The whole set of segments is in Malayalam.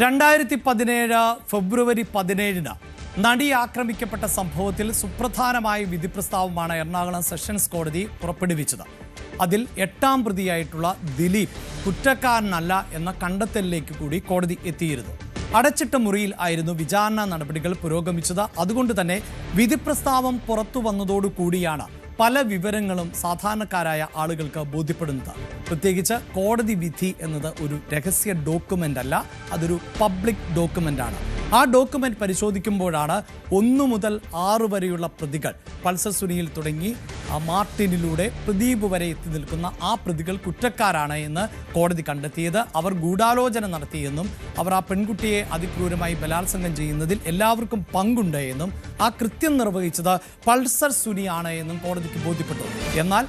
2017 ഫെബ്രുവരി 17 നടി ആക്രമിക്കപ്പെട്ട സംഭവത്തിൽ സുപ്രധാനമായ വിധി പ്രസ്താവമാണ് എറണാകുളം സെഷൻസ് കോടതി പുറപ്പെടുവിച്ചത്. അതിൽ 8ാം പ്രതിയായിട്ടുള്ള ദിലീപ് കുറ്റക്കാരനല്ല എന്ന കണ്ടെത്തലിലേക്ക് കൂടി കോടതി എത്തിയിരുന്നു. അടച്ചിട്ട മുറിയിൽ ആയിരുന്നു വിചാരണ നടപടികൾ പുരോഗമിച്ചത്. അതുകൊണ്ട് തന്നെ വിധി പ്രസ്താവം പുറത്തു വന്നതോടുകൂടിയാണ് പല വിവരങ്ങളും സാധാരണക്കാരായ ആളുകൾക്ക് ബോധ്യപ്പെടുന്നത്. പ്രത്യേകിച്ച് കോടതി വിധി എന്നത് ഒരു രഹസ്യ ഡോക്യുമെൻ്റ് അല്ല, അതൊരു പബ്ലിക് ഡോക്യുമെൻ്റാണ്. ആ ഡോക്യുമെൻ്റ് പരിശോധിക്കുമ്പോഴാണ് 1 മുതൽ 6 വരെയുള്ള പ്രതികൾ, പൾസർ സുനിയിൽ തുടങ്ങി മാർട്ടിനിലൂടെ പ്രദീപ് വരെ എത്തി നിൽക്കുന്ന ആ പ്രതികൾ കുറ്റക്കാരാണ് എന്ന് കോടതി കണ്ടെത്തിയത്. അവർ ഗൂഢാലോചന നടത്തിയെന്നും അവർ ആ പെൺകുട്ടിയെ അതിക്രൂരമായി ബലാത്സംഗം ചെയ്യുന്നതിൽ എല്ലാവർക്കും പങ്കുണ്ട് എന്നും ആ കൃത്യം നിർവഹിച്ചത് പൾസർ സുനിയാണ് എന്നും കോടതിക്ക് ബോധ്യപ്പെട്ടു. എന്നാൽ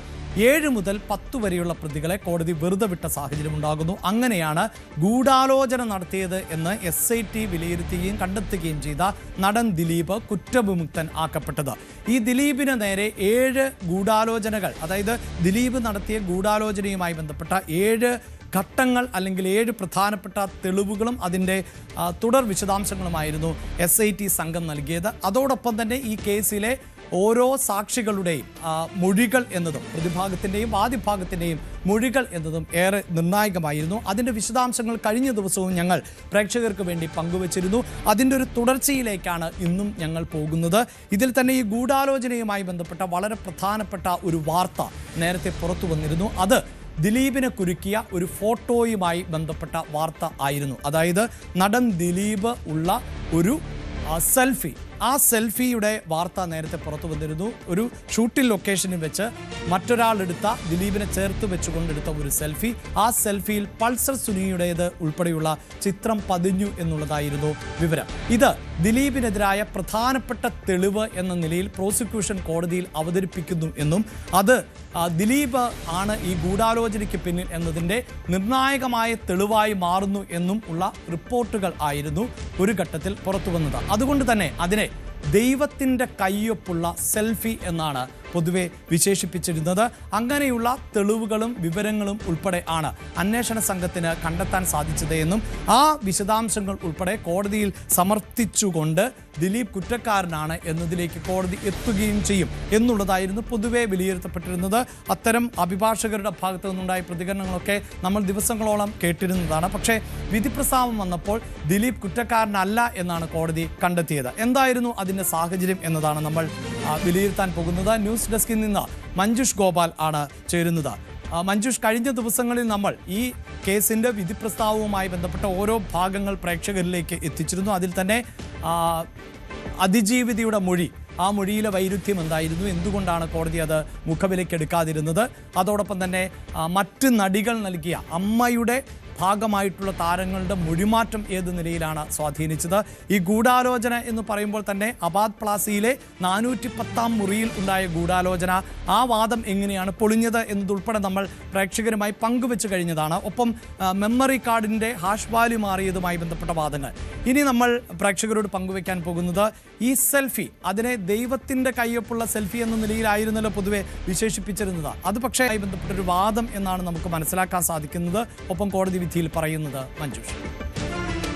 7 മുതൽ 10 വരെയുള്ള പ്രതികളെ കോടതി വെറുതെ വിട്ട സാഹചര്യം ഉണ്ടാകുന്നു. അങ്ങനെയാണ് ഗൂഢാലോചന നടത്തിയത് എന്ന് SIT വിലയിരുത്തുകയും കണ്ടെത്തുകയും ചെയ്ത നടൻ ദിലീപ് കുറ്റവിമുക്തൻ ആക്കപ്പെട്ടത്. ഈ ദിലീപിന് നേരെ 7 ഗൂഢാലോചനകൾ, അതായത് ദിലീപ് നടത്തിയ ഗൂഢാലോചനയുമായി ബന്ധപ്പെട്ട 7 ഘട്ടങ്ങൾ അല്ലെങ്കിൽ 7 പ്രധാനപ്പെട്ട തെളിവുകളും അതിൻ്റെ തുടർ വിശദാംശങ്ങളുമായിരുന്നു SIT സംഘം നൽകിയത്. അതോടൊപ്പം തന്നെ ഈ കേസിലെ ഓരോ സാക്ഷികളുടെയും മൊഴികൾ എന്നതും പ്രതിഭാഗത്തിൻ്റെയും വാദിഭാഗത്തിൻ്റെയും മൊഴികൾ എന്നതും ഏറെ നിർണായകമായിരുന്നു. അതിൻ്റെ വിശദാംശങ്ങൾ കഴിഞ്ഞ ദിവസവും ഞങ്ങൾ പ്രേക്ഷകർക്ക് വേണ്ടി പങ്കുവച്ചിരുന്നു. അതിൻ്റെ ഒരു തുടർച്ചയിലേക്കാണ് ഇന്നും ഞങ്ങൾ പോകുന്നത്. ഇതിൽ തന്നെ ഈ ഗൂഢാലോചനയുമായി ബന്ധപ്പെട്ട വളരെ പ്രധാനപ്പെട്ട ഒരു വാർത്ത നേരത്തെ പുറത്തു വന്നിരുന്നു. അത് ദിലീപിനെ കുരുക്കിയ ഒരു ഫോട്ടോയുമായി ബന്ധപ്പെട്ട വാർത്ത ആയിരുന്നു. അതായത് നടൻ ദിലീപ് ഉള്ള ഒരു സെൽഫി, ആ സെൽഫിയുടെ വാർത്ത നേരത്തെ പുറത്തു വന്നിരുന്നു. ഒരു ഷൂട്ടിംഗ് ലൊക്കേഷനിൽ വെച്ച് മറ്റൊരാളെടുത്ത, ദിലീപിനെ ചേർത്ത് വെച്ചുകൊണ്ടെടുത്ത ഒരു സെൽഫി. ആ സെൽഫിയിൽ പൾസർ സുനിയുടേത് ഉൾപ്പെടെയുള്ള ചിത്രം പതിഞ്ഞു എന്നുള്ളതായിരുന്നു വിവരം. ഇത് ദിലീപിനെതിരായ പ്രധാനപ്പെട്ട തെളിവ് എന്ന നിലയിൽ പ്രോസിക്യൂഷൻ കോടതിയിൽ അവതരിപ്പിക്കുന്നു എന്നും അത് ദിലീപ് ആണ് ഈ ഗൂഢാലോചനയ്ക്ക് പിന്നിൽ എന്നതിൻ്റെ നിർണായകമായ തെളിവായി മാറുന്നു എന്നും ഉള്ള റിപ്പോർട്ടുകൾ ആയിരുന്നു ഒരു ഘട്ടത്തിൽ പുറത്തു വന്നത്. അതുകൊണ്ട് തന്നെ അതിനെ ദൈവത്തിൻ്റെ കയ്യൊപ്പുള്ള സെൽഫി എന്നാണ് പൊതുവെ വിശേഷിപ്പിച്ചിരുന്നത്. അങ്ങനെയുള്ള തെളിവുകളും വിവരങ്ങളും ഉൾപ്പെടെ ആണ് അന്വേഷണ സംഘത്തിന് കണ്ടെത്താൻ സാധിച്ചത് എന്നും ആ വിശദാംശങ്ങൾ ഉൾപ്പെടെ കോടതിയിൽ സമർത്ഥിച്ചുകൊണ്ട് ദിലീപ് കുറ്റക്കാരനാണ് എന്നതിലേക്ക് കോടതി എത്തുകയും ചെയ്യും എന്നുള്ളതായിരുന്നു പൊതുവെ വിലയിരുത്തപ്പെട്ടിരുന്നത്. അത്തരം അഭിഭാഷകരുടെ ഭാഗത്തു നിന്നുണ്ടായ പ്രതികരണങ്ങളൊക്കെ നമ്മൾ ദിവസങ്ങളോളം കേട്ടിരുന്നതാണ്. പക്ഷേ വിധി പ്രസ്താവം വന്നപ്പോൾ ദിലീപ് കുറ്റക്കാരനല്ല എന്നാണ് കോടതി കണ്ടെത്തിയത്. എന്തായിരുന്നു അതിൻ്റെ സാഹചര്യം എന്നതാണ് നമ്മൾ വിലയിരുത്താൻ പോകുന്നത്. ന്യൂസ് ഡെസ്കിൽ നിന്ന് മഞ്ജുഷ് ഗോപാൽ ആണ് ചേരുന്നത്. മഞ്ജുഷ്, കഴിഞ്ഞ ദിവസങ്ങളിൽ നമ്മൾ ഈ കേസിൻ്റെ വിധി പ്രസ്താവവുമായി ബന്ധപ്പെട്ട ഓരോ ഭാഗങ്ങൾ പ്രേക്ഷകരിലേക്ക് എത്തിച്ചിരുന്നു. അതിൽ തന്നെ അതിജീവിതയുടെ മൊഴി, ആ മൊഴിയിലെ വൈരുദ്ധ്യം എന്തായിരുന്നു, എന്തുകൊണ്ടാണ് കോടതി അത് മുഖവിലയ്ക്കെടുക്കാതിരുന്നത്, അതോടൊപ്പം തന്നെ മറ്റ് നടികൾ നൽകിയ അമ്മയുടെ ഭാഗമായിട്ടുള്ള താരങ്ങളുടെ മൊഴിമാറ്റം ഏത് നിലയിലാണ് സ്വാധീനിച്ചത്, ഈ ഗൂഢാലോചന എന്ന് പറയുമ്പോൾ തന്നെ അബാദ് പ്ലാസിയിലെ 410ാം മുറിയിൽ ഉണ്ടായ ഗൂഢാലോചന, ആ വാദം എങ്ങനെയാണ് പൊളിഞ്ഞത് എന്നതുൾപ്പെടെ നമ്മൾ പ്രേക്ഷകരുമായി പങ്കുവെച്ച് കഴിഞ്ഞതാണ്. ഒപ്പം മെമ്മറി കാർഡിൻ്റെ ഹാഷ് വാല്യൂ മാറിയതുമായി ബന്ധപ്പെട്ട വാദങ്ങൾ. ഇനി നമ്മൾ പ്രേക്ഷകരോട് പങ്കുവെക്കാൻ പോകുന്നത് ഈ സെൽഫി, അതിനെ ദൈവത്തിൻ്റെ കയ്യൊപ്പുള്ള സെൽഫി എന്ന നിലയിലായിരുന്നല്ലോ പൊതുവെ വിശേഷിപ്പിച്ചിരുന്നത്. അത് പക്ഷേ ആയി ബന്ധപ്പെട്ടൊരു വാദം എന്നാണ് നമുക്ക് മനസ്സിലാക്കാൻ സാധിക്കുന്നത്. ഒപ്പം കോടതി വിധിയിൽ പറയുന്നത് മഞ്ജുഷ്.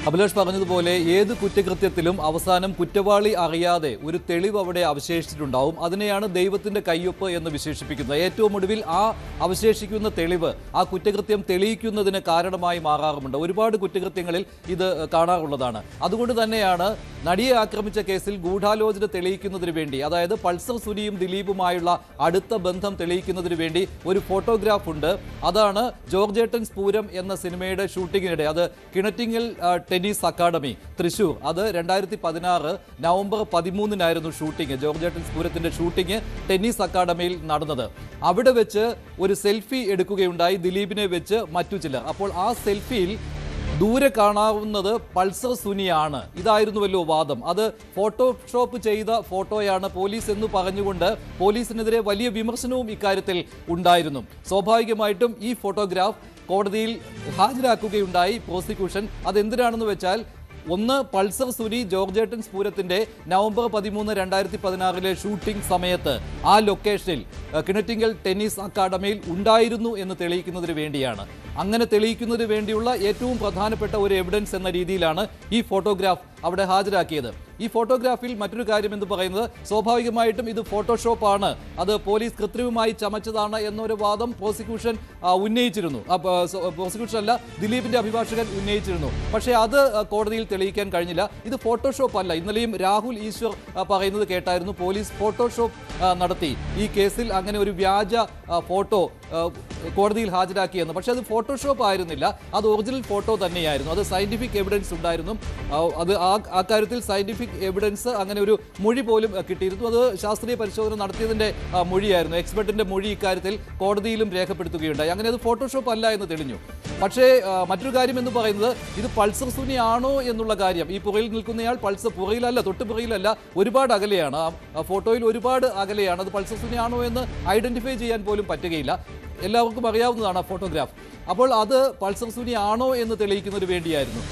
അഭിലാഷ് പറഞ്ഞതുപോലെ ഏത് കുറ്റകൃത്യത്തിലും അവസാനം കുറ്റവാളി അറിയാതെ ഒരു തെളിവ് അവിടെ അവശേഷിച്ചിട്ടുണ്ടാവും. അതിനെയാണ് ദൈവത്തിന്റെ കയ്യൊപ്പ് എന്ന് വിശേഷിപ്പിക്കുന്നത്. ഏറ്റവും ഒടുവിൽ ആ അവശേഷിക്കുന്ന തെളിവ് ആ കുറ്റകൃത്യം തെളിയിക്കുന്നതിന് കാരണമായി മാറാറുമുണ്ട്. ഒരുപാട് കുറ്റകൃത്യങ്ങളിൽ ഇത് കാണാറുള്ളതാണ്. അതുകൊണ്ട് തന്നെയാണ് നടിയെ ആക്രമിച്ച കേസിൽ ഗൂഢാലോചന തെളിയിക്കുന്നതിന് വേണ്ടി, അതായത് പൾസർ സുനിയും ദിലീപുമായുള്ള അടുത്ത ബന്ധം തെളിയിക്കുന്നതിന് വേണ്ടി ഒരു ഫോട്ടോഗ്രാഫ് ഉണ്ട്. അതാണ് ജോർജേട്ടൻ സ്പൂരം എന്ന സിനിമയുടെ ഷൂട്ടിങ്ങിനിടെ, അത് കിണറ്റിങ്ങൽ ടെന്നീസ് അക്കാദമി തൃശൂർ, അത് 2016 നവംബർ 13 ഷൂട്ടിംഗ്, ജോർജേട്ടൻ സ്പൂരത്തിന്റെ ഷൂട്ടിംഗ് ടെന്നീസ് അക്കാദമിയിൽ നടന്നത്. അവിടെ വെച്ച് ഒരു സെൽഫി എടുക്കുകയുണ്ടായി ദിലീപിനെ വെച്ച് മറ്റു ചിലർ. അപ്പോൾ ആ സെൽഫിയിൽ ദൂരെ കാണാവുന്നത് പൾസർ സുനിയാണ്. ഇതായിരുന്നുവല്ലോ വാദം. അത് ഫോട്ടോഷോപ്പ് ചെയ്ത ഫോട്ടോയാണ് പോലീസ് എന്ന് പറഞ്ഞുകൊണ്ട് പോലീസിനെതിരെ വലിയ വിമർശനവും ഇക്കാര്യത്തിൽ ഉണ്ടായിരുന്നു. സ്വാഭാവികമായിട്ടും ഈ ഫോട്ടോഗ്രാഫ് കോടതിയിൽ ഹാജരാക്കുകയുണ്ടായി പ്രോസിക്യൂഷൻ. അതെന്തിനാണെന്ന് വെച്ചാൽ, ഒന്ന്, പൾസർ സുനി ജോർജേട്ടൻ സ്പൂരത്തിന്റെ നവംബർ 13, 2016 ഷൂട്ടിംഗ് സമയത്ത് ആ ലൊക്കേഷനിൽ കിണറ്റിങ്ങൽ ടെന്നീസ് അക്കാദമിയിൽ ഉണ്ടായിരുന്നു എന്ന് തെളിയിക്കുന്നതിന് വേണ്ടിയാണ്. അങ്ങനെ തെളിയിക്കുന്നതിന് വേണ്ടിയുള്ള ഏറ്റവും പ്രധാനപ്പെട്ട ഒരു എവിഡൻസ് എന്ന രീതിയിലാണ് ഈ ഫോട്ടോഗ്രാഫ് അവിടെ ഹാജരാക്കിയത്. ഈ ഫോട്ടോഗ്രാഫിൽ മറ്റൊരു കാര്യം എന്ന് പറയുന്നത് സ്വാഭാവികമായിട്ടും ഇത് ഫോട്ടോഷോപ്പാണ്, അത് പോലീസ് കൃത്രിമമായി ചമച്ചതാണ് എന്നൊരു വാദം പ്രോസിക്യൂഷൻ ഉന്നയിച്ചിരുന്നു. പ്രോസിക്യൂഷൻ അല്ല, ദിലീപിന്റെ അഭിഭാഷകൻ ഉന്നയിച്ചിരുന്നു. പക്ഷേ അത് കോടതിയിൽ തെളിയിക്കാൻ കഴിഞ്ഞില്ല. ഇത് ഫോട്ടോഷോപ്പ് അല്ല. ഇന്നലെയും രാഹുൽ ഈശ്വർ പറയുന്നത് കേട്ടായിരുന്നു, പോലീസ് ഫോട്ടോഷോപ്പ് നടത്തി ഈ കേസിൽ അങ്ങനെ ഒരു വ്യാജ ഫോട്ടോ കോടതിയിൽ ഹാജരാക്കിയെന്ന്. പക്ഷേ അത് ഫോട്ടോഷോപ്പ് ആയിരുന്നില്ല, അത് ഒറിജിനൽ ഫോട്ടോ തന്നെയായിരുന്നു. അത് സയന്റിഫിക് എവിഡൻസ് ഉണ്ടായിരുന്നു. അത് ആ കാര്യത്തിൽ സയന്റിഫിക് എവിഡൻസ് അങ്ങനെ ഒരു മൊഴി പോലും കിട്ടിയിരുന്നു. അത് ശാസ്ത്രീയ പരിശോധന നടത്തിയതിന്റെ മൊഴിയായിരുന്നു. എക്സ്പെർട്ടിന്റെ മൊഴി ഇക്കാര്യത്തിൽ കോടതിയിലും രേഖപ്പെടുത്തുകയുണ്ടായി. അങ്ങനെ അത് ഫോട്ടോഷോപ്പ് അല്ല എന്ന് തെളിഞ്ഞു. പക്ഷേ മറ്റൊരു കാര്യം എന്ന് പറയുന്നത് ഇത് പൾസർ സുനി ആണോ എന്നുള്ള കാര്യം. ഈ പുറയിൽ നിൽക്കുന്നയാൾ പൾസർ പുറയിലല്ല, തൊട്ട് പുറയിലല്ല, ഒരുപാട് അകലെയാണ്. ആ ഫോട്ടോയിൽ ഒരുപാട് അകലെയാണ്. അത് പൾസർ സുനി ആണോ എന്ന് ഐഡന്റിഫൈ ചെയ്യാൻ പോലും പറ്റുകയില്ല. എല്ലാവർക്കും അറിയാവുന്നതാണ് ആ ഫോട്ടോഗ്രാഫ്. അപ്പോൾ അത് പൾസർ സുനി ആണോ എന്ന് തെളിയിക്കുന്നതിന് വേണ്ടിയായിരുന്നു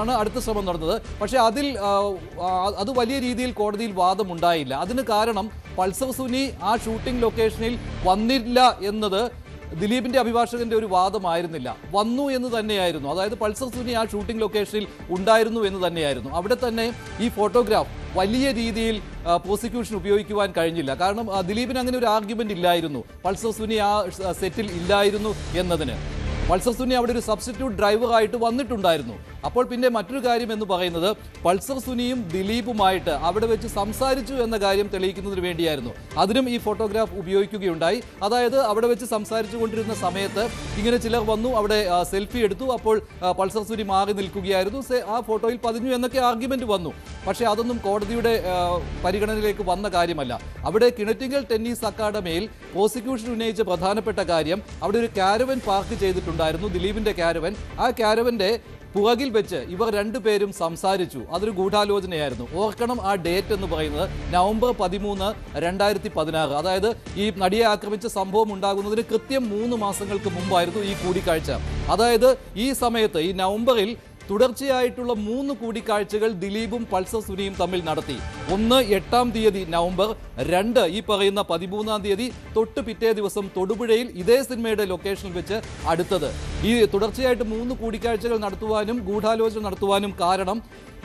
ആണ് അടുത്ത ശ്രമം നടന്നത്. പക്ഷേ അത് വലിയ രീതിയിൽ കോടതിയിൽ വാദമുണ്ടായില്ല. അതിന് കാരണം പൾസർ സുനി ആ ഷൂട്ടിംഗ് ലൊക്കേഷനിൽ വന്നില്ല എന്നത് ദിലീപിന്റെ അഭിഭാഷകന്റെ ഒരു വാദമായിരുന്നില്ല, വന്നു എന്ന് തന്നെയായിരുന്നു. അതായത് പൾസർ സുനി ആ ഷൂട്ടിംഗ് ലൊക്കേഷനിൽ ഉണ്ടായിരുന്നു എന്ന് തന്നെയായിരുന്നു. അവിടെ തന്നെ ഈ ഫോട്ടോഗ്രാഫ് വലിയ രീതിയിൽ പ്രോസിക്യൂഷൻ ഉപയോഗിക്കുവാൻ കഴിഞ്ഞില്ല. കാരണം ദിലീപിന് അങ്ങനെ ഒരു ആർഗ്യുമെന്റ് ഇല്ലായിരുന്നു, പൾസർ സുനി ആ സെറ്റിൽ ഇല്ലായിരുന്നു എന്നതിന്. പൾസർ സുനി അവിടെ ഒരു സബ്സ്റ്റിറ്റ്യൂട്ട് ഡ്രൈവറായിട്ട് വന്നിട്ടുണ്ടായിരുന്നു. അപ്പോൾ പിന്നെ മറ്റൊരു കാര്യം എന്ന് പറയുന്നത് പൾസർ സുനിയും ദിലീപുമായിട്ട് അവിടെ വെച്ച് സംസാരിച്ചു എന്ന കാര്യം തെളിയിക്കുന്നതിന് വേണ്ടിയായിരുന്നു. അതിനും ഈ ഫോട്ടോഗ്രാഫ് ഉപയോഗിക്കുകയുണ്ടായി. അതായത് അവിടെ വെച്ച് സംസാരിച്ചു കൊണ്ടിരുന്ന സമയത്ത് ഇങ്ങനെ ചിലർ വന്നു, അവിടെ സെൽഫി എടുത്തു. അപ്പോൾ പൾസർ സുനി മാറി നിൽക്കുകയായിരുന്നു, ആ ഫോട്ടോയിൽ പതിഞ്ഞു എന്നൊക്കെ ആർഗ്യുമെന്റ് വന്നു. പക്ഷേ അതൊന്നും കോടതിയുടെ പരിഗണനയിലേക്ക് വന്ന കാര്യമല്ല. അവിടെ കിണറ്റിങ്ങൽ ടെന്നീസ് അക്കാഡമിയിൽ പ്രോസിക്യൂഷൻ ഉന്നയിച്ച പ്രധാനപ്പെട്ട കാര്യം അവിടെ ഒരു കാരവൻ പാർക്ക് ചെയ്തിട്ടുണ്ടായിരുന്നു, ദിലീപിന്റെ കാരവൻ. ആ കാരവന്റെ പുറകിൽ വെച്ച് ഇവർ രണ്ടുപേരും സംസാരിച്ചു. അതൊരു ഗൂഢാലോചനയായിരുന്നു. ഓർക്കണം, ആ ഡേറ്റ് എന്ന് പറയുന്നത് നവംബർ 13, 2016. അതായത് ഈ നടിയെ ആക്രമിച്ച സംഭവം ഉണ്ടാകുന്നതിന് കൃത്യം 3 മാസങ്ങൾക്ക് മുമ്പായിരുന്നു ഈ കൂടിക്കാഴ്ച. അതായത് ഈ സമയത്ത് ഈ നവംബറിൽ തുടർച്ചയായിട്ടുള്ള 3 കൂടിക്കാഴ്ചകൾ ദിലീപും പൾസർ സുനിയും തമ്മിൽ നടത്തി. ഒന്ന് 8-ാം തീയതി നവംബർ, 2 ഈ പറയുന്ന 13-ാം തീയതി, തൊട്ട് പിറ്റേ ദിവസം തൊടുപുഴയിൽ ഇതേ സിനിമയുടെ ലൊക്കേഷനിൽ വെച്ച് അടുത്തത്. ഈ തുടർച്ചയായിട്ട് 3 കൂടിക്കാഴ്ചകൾ നടത്തുവാനും ഗൂഢാലോചന നടത്തുവാനും കാരണം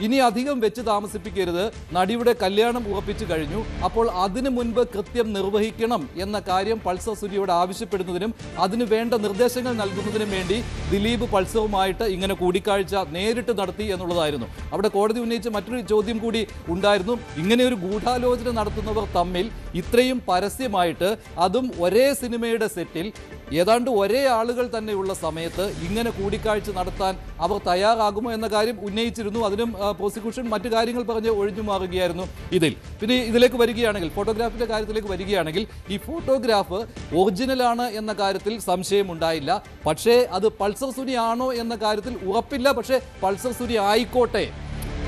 ഇനി അധികം വെച്ച് താമസിപ്പിക്കരുത്, നടിയുടെ കല്യാണം ഉറപ്പിച്ചു കഴിഞ്ഞു, അപ്പോൾ അതിനു മുൻപ് കൃത്യം നിർവഹിക്കണം എന്ന കാര്യം പൾസർ സുനിയോട് ആവശ്യപ്പെടുന്നതിനും അതിന് വേണ്ട നിർദ്ദേശങ്ങൾ നൽകുന്നതിനും വേണ്ടി ദിലീപ് പൾസറുമായിട്ട് ഇങ്ങനെ കൂടിക്കാഴ്ച നേരിട്ട് നടത്തി എന്നുള്ളതായിരുന്നു. അവിടെ കോടതി ഉന്നയിച്ച മറ്റൊരു ചോദ്യം കൂടി ഉണ്ടായിരുന്നു. ഇങ്ങനെ ഒരു ഗൂഢാലോചന നടത്തുന്നവർ തമ്മിൽ ഇത്രയും പരസ്യമായിട്ട്, അതും ഒരേ സിനിമയുടെ സെറ്റിൽ ഏതാണ്ട് ഒരേ ആളുകൾ തന്നെയുള്ള സമയത്ത് ഇങ്ങനെ കൂടിക്കാഴ്ച നടത്താൻ അവർ തയ്യാറാകുമോ എന്ന കാര്യം ഉന്നയിച്ചിരുന്നു. അതിനും പ്രോസിക്യൂഷൻ മറ്റു കാര്യങ്ങൾ പറഞ്ഞ് ഒഴിഞ്ഞു മാറുകയായിരുന്നു ഇതിൽ. പിന്നെ ഇതിലേക്ക് വരികയാണെങ്കിൽ, ഫോട്ടോഗ്രാഫിന്റെ കാര്യത്തിലേക്ക് വരികയാണെങ്കിൽ, ഈ ഫോട്ടോഗ്രാഫ് ഒറിജിനലാണ് എന്ന കാര്യത്തിൽ സംശയമുണ്ടായില്ല. പക്ഷേ അത് പൾസർ സുനി ആണോ എന്ന കാര്യത്തിൽ ഉറപ്പില്ല. പക്ഷേ പൾസർ സുനി ആയിക്കോട്ടെ,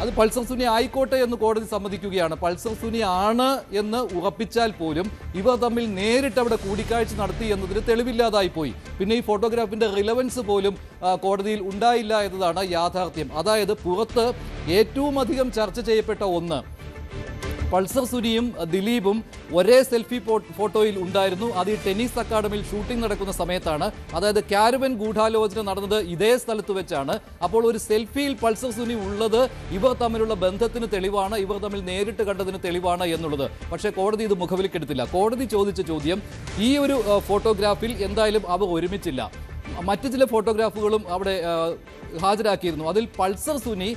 അത് പൾസർ സുനി ആയിക്കോട്ടെ എന്ന് കോടതി സമ്മതിക്കുകയാണ്. പൾസർ സുനി ആണ് എന്ന് ഉറപ്പിച്ചാൽ പോലും ഇവർ തമ്മിൽ നേരിട്ട് അവിടെ കൂടിക്കാഴ്ച നടത്തി എന്നതിന് തെളിവില്ലാതായി പോയി. പിന്നെ ഈ ഫോട്ടോഗ്രാഫിന്റെ റിലവൻസ് പോലും കോടതിയിൽ ഉണ്ടായില്ല എന്നതാണ് യാഥാർത്ഥ്യം. അതായത് പുറത്ത് ഏറ്റവും അധികം ചർച്ച ചെയ്യപ്പെട്ട ഒന്ന്, പൾസർ സുനിയും ദിലീപും ഒരേ സെൽഫി ഫോട്ടോയിൽ ഉണ്ടായിരുന്നു. അത് ഈ ടെന്നീസ് അക്കാഡമിയിൽ ഷൂട്ടിംഗ് നടക്കുന്ന സമയത്താണ്. അതായത് കാരവൻ ഗൂഢാലോചന നടന്നത് ഇതേ സ്ഥലത്ത് വെച്ചാണ്. അപ്പോൾ ഒരു സെൽഫിയിൽ പൾസർ സുനി ഉള്ളത് ഇവർ തമ്മിലുള്ള ബന്ധത്തിന് തെളിവാണ്, ഇവർ തമ്മിൽ നേരിട്ട് കണ്ടതിന് തെളിവാണ് എന്നുള്ളത്. പക്ഷേ കോടതി ഇത് മുഖവിലക്കെടുത്തില്ല. കോടതി ചോദിച്ച ചോദ്യം, ഈ ഒരു ഫോട്ടോഗ്രാഫിൽ എന്തായാലും അവർ ഒരുമിച്ചില്ല, മറ്റു ചില ഫോട്ടോഗ്രാഫുകളും അവിടെ ഹാജരാക്കിയിരുന്നു. അതിൽ പൾസർ സുനി